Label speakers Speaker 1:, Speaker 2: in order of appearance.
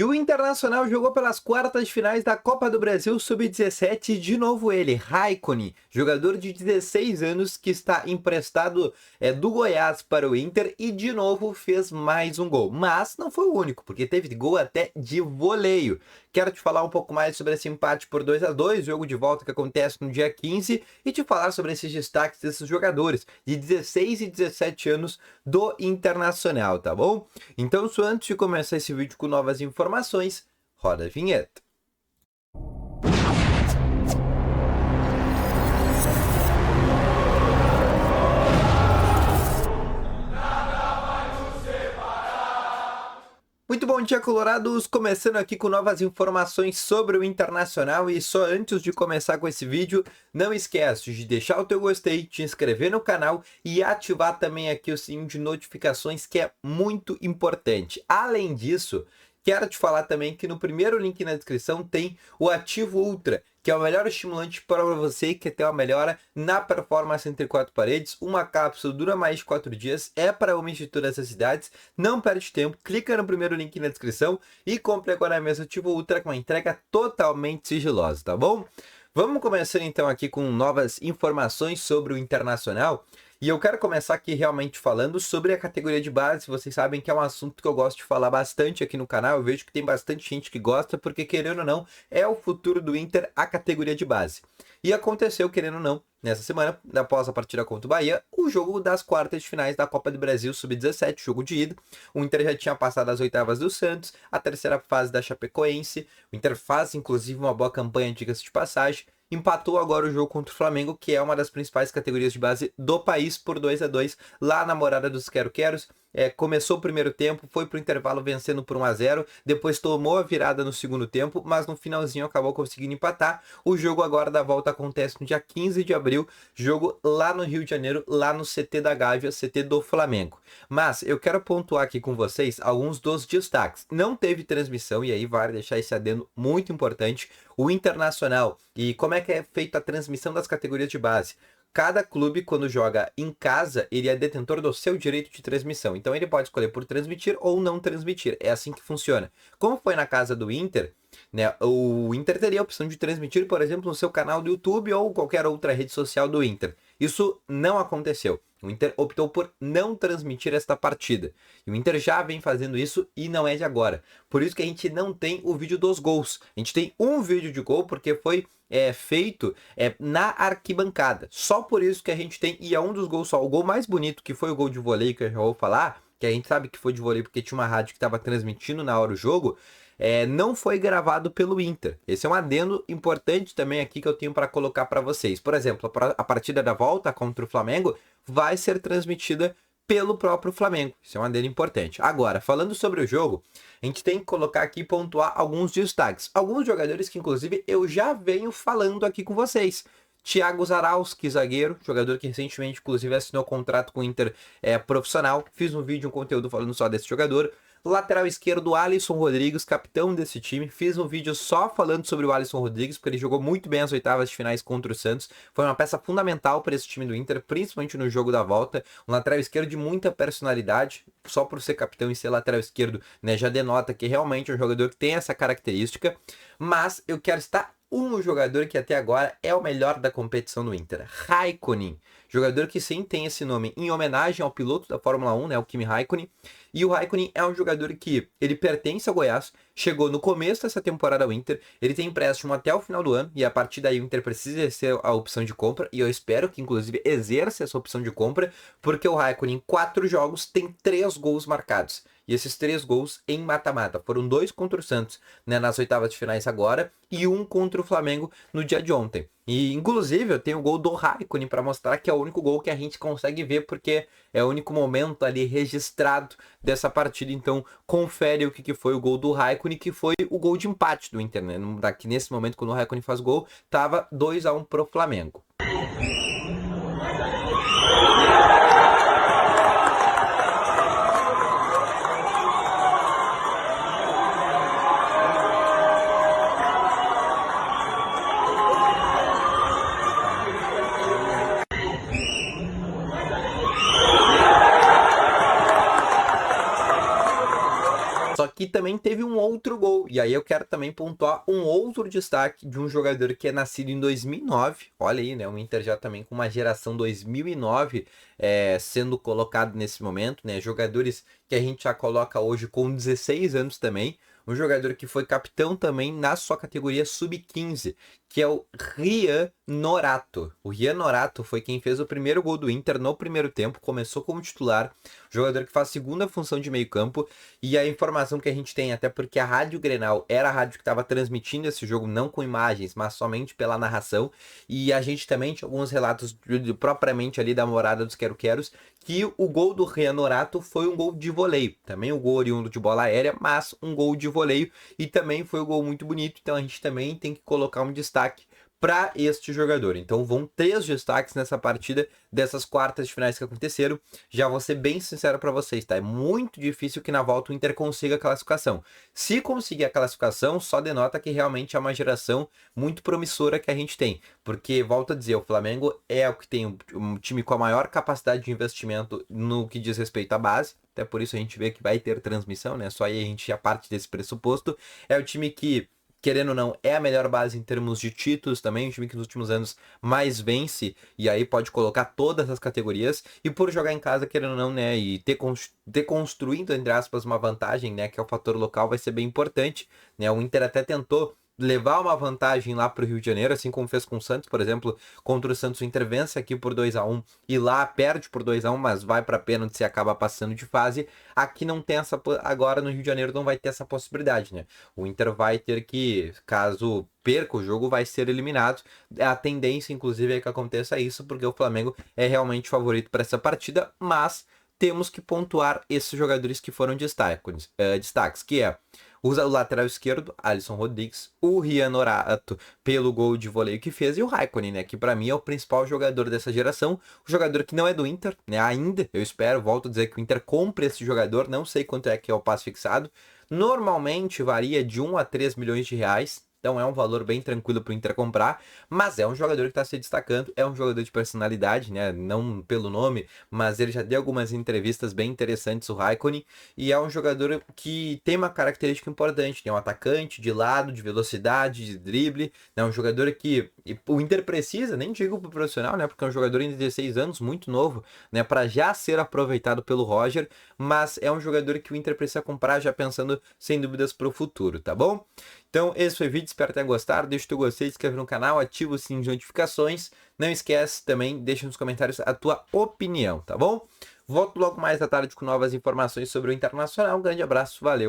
Speaker 1: E o Internacional jogou pelas quartas de finais da Copa do Brasil Sub-17, de novo ele, Raikkonen, jogador de 16 anos que está emprestado do Goiás para o Inter e de novo fez mais um gol. Mas não foi o único, porque teve gol até de voleio. Quero te falar um pouco mais sobre esse empate por 2-2, jogo de volta que acontece no dia 15, e te falar sobre esses destaques desses jogadores de 16 e 17 anos do Internacional, tá bom? Então, só antes de começar esse vídeo com novas informações, roda a vinheta. Muito bom dia, colorados! Começando aqui com novas informações sobre o Internacional, e só antes de começar com esse vídeo, não esquece de deixar o teu gostei, te inscrever no canal e ativar também aqui o sininho de notificações, que é muito importante. Além disso, quero te falar também que no primeiro link na descrição tem o Ativo Ultra, que é o melhor estimulante para você que quer ter uma melhora na performance entre quatro paredes. Uma cápsula dura mais de 4 dias, é para homens de todas as idades. Não perde tempo, clica no primeiro link na descrição e compre agora mesmo o Ativo Ultra com uma entrega totalmente sigilosa, tá bom? Vamos começar então aqui com novas informações sobre o Internacional. E eu quero começar aqui realmente falando sobre a categoria de base. Vocês sabem que é um assunto que eu gosto de falar bastante aqui no canal. Eu vejo que tem bastante gente que gosta, porque querendo ou não, é o futuro do Inter, a categoria de base. E aconteceu, querendo ou não, nessa semana, após a partida contra o Bahia, o jogo das quartas de finais da Copa do Brasil Sub-17, jogo de ida. O Inter já tinha passado as oitavas do Santos, a terceira fase da Chapecoense. O Inter faz, inclusive, uma boa campanha, diga-se de passagem. Empatou agora o jogo contra o Flamengo, que é uma das principais categorias de base do país, por 2-2, lá na morada dos Quero-Queros. Começou o primeiro tempo, foi pro intervalo vencendo por 1-0, depois tomou a virada no segundo tempo, mas no finalzinho acabou conseguindo empatar. O jogo agora da volta acontece no dia 15 de abril, jogo lá no Rio de Janeiro, lá no CT da Gávea, CT do Flamengo. Mas eu quero pontuar aqui com vocês alguns dos destaques. Não teve transmissão, e aí vale deixar esse adendo muito importante. O Internacional, e como é que é feita a transmissão das categorias de base? Cada clube, quando joga em casa, ele é detentor do seu direito de transmissão. Então ele pode escolher por transmitir ou não transmitir. É assim que funciona. Como foi na casa do Inter, né, o Inter teria a opção de transmitir, por exemplo, no seu canal do YouTube ou qualquer outra rede social do Inter. Isso não aconteceu. O Inter optou por não transmitir esta partida. E o Inter já vem fazendo isso e não é de agora. Por isso que a gente não tem o vídeo dos gols. A gente tem um vídeo de gol porque foi feito na arquibancada. Só por isso que a gente tem, e é um dos gols só. O gol mais bonito, que foi o gol de voleio, que eu já vou falar, que a gente sabe que foi de voleio porque tinha uma rádio que estava transmitindo na hora o jogo, não foi gravado pelo Inter. Esse é um adendo importante também aqui que eu tenho para colocar para vocês. Por exemplo, a partida da volta contra o Flamengo vai ser transmitida pelo próprio Flamengo. Isso é um adendo importante. Agora, falando sobre o jogo, a gente tem que colocar aqui e pontuar alguns destaques. Alguns jogadores que, inclusive, eu já venho falando aqui com vocês. Thiago Zaralski, zagueiro, jogador que recentemente, inclusive, assinou contrato com o Inter profissional. Fiz um vídeo, um conteúdo falando só desse jogador. Lateral esquerdo, Alisson Rodrigues, capitão desse time. Fiz um vídeo só falando sobre o Alisson Rodrigues, porque ele jogou muito bem as oitavas de finais contra o Santos. Foi uma peça fundamental para esse time do Inter, principalmente no jogo da volta. Um lateral esquerdo de muita personalidade, só por ser capitão e ser lateral esquerdo, né, já denota que realmente é um jogador que tem essa característica. Mas eu quero citar um jogador que até agora é o melhor da competição do Inter, Raikkonen. Jogador que sim tem esse nome em homenagem ao piloto da Fórmula 1, né, o Kimi Raikkonen. E o Raikkonen é um jogador que ele pertence ao Goiás, chegou no começo dessa temporada ao Inter, ele tem empréstimo até o final do ano, e a partir daí o Inter precisa exercer a opção de compra, e eu espero que inclusive exerça essa opção de compra, porque o Raikkonen em 4 jogos tem 3 gols marcados. E esses 3 gols em mata-mata. Foram 2 contra o Santos, né, nas oitavas de finais agora, e 1 contra o Flamengo no dia de ontem. E inclusive eu tenho o gol do Raikkonen para mostrar que é o único gol que a gente consegue ver, porque é o único momento ali registrado dessa partida. Então confere o que foi o gol do Raikkonen, que foi o gol de empate do Inter, né? Daqui nesse momento, quando o Raikkonen faz gol, tava 2-1 pro Flamengo. Só que também teve um outro gol. E aí eu quero também pontuar um outro destaque de um jogador que é nascido em 2009. Olha aí, né? O Inter já também com uma geração 2009 sendo colocado nesse momento, né? Jogadores que a gente já coloca hoje com 16 anos também. Um jogador que foi capitão também na sua categoria sub-15, que é o Rian Norato. O Rian Norato foi quem fez o primeiro gol do Inter no primeiro tempo, começou como titular, jogador que faz segunda função de meio campo, e a informação que a gente tem, até porque a Rádio Grenal era a rádio que estava transmitindo esse jogo, não com imagens, mas somente pela narração, e a gente também tinha alguns relatos propriamente ali da morada dos quero-queros, que o gol do Rian Norato foi um gol de voleio, também um gol oriundo de bola aérea, mas um gol de voleio, e também foi um gol muito bonito, então a gente também tem que colocar um destaque para este jogador. Então vão 3 destaques nessa partida dessas quartas de finais que aconteceram. Já vou ser bem sincero para vocês, tá? É muito difícil que na volta o Inter consiga a classificação. Se conseguir a classificação, só denota que realmente é uma geração muito promissora que a gente tem. Porque, volto a dizer, o Flamengo é o que tem um time com a maior capacidade de investimento no que diz respeito à base. Até por isso a gente vê que vai ter transmissão, né? Só aí a gente já parte desse pressuposto. É o time que, querendo ou não, é a melhor base em termos de títulos também, o time que nos últimos anos mais vence, e aí pode colocar todas as categorias, e por jogar em casa, querendo ou não, né, e ter construído, entre aspas, uma vantagem, né, que é o fator local, vai ser bem importante, né, o Inter até tentou levar uma vantagem lá para o Rio de Janeiro, assim como fez com o Santos, por exemplo, contra o Santos, o Inter vence aqui por 2-1 e lá perde por 2-1, mas vai para pênalti e acaba passando de fase. Aqui não tem essa, agora no Rio de Janeiro não vai ter essa possibilidade, né? O Inter vai ter que, caso perca o jogo, vai ser eliminado. A tendência, inclusive, é que aconteça isso, porque o Flamengo é realmente favorito para essa partida, mas temos que pontuar esses jogadores que foram destaques, que é o lateral esquerdo, Alisson Rodrigues, o Rian Norato pelo gol de voleio que fez, e o Raikkonen, né, que para mim é o principal jogador dessa geração, o jogador que não é do Inter, né, ainda, eu espero, volto a dizer que o Inter compre esse jogador, não sei quanto é que é o passe fixado, normalmente varia de 1 a 3 milhões de reais, então é um valor bem tranquilo para o Inter comprar, mas é um jogador que está se destacando, é um jogador de personalidade, né? Não pelo nome, mas ele já deu algumas entrevistas bem interessantes, o Raikkonen, e é um jogador que tem uma característica importante, é um atacante de lado, de velocidade, de drible, é um jogador que o Inter precisa, nem digo para o profissional, né? Porque é um jogador de 16 anos, muito novo, né? Para já ser aproveitado pelo Roger, mas é um jogador que o Inter precisa comprar já pensando, sem dúvidas, para o futuro, tá bom? Então, esse foi o vídeo, espero ter gostado. Deixa o teu gostei, se inscreve no canal, ativa o sininho de notificações. Não esquece também, deixa nos comentários a tua opinião, tá bom? Volto logo mais à tarde com novas informações sobre o Internacional. Um grande abraço, valeu!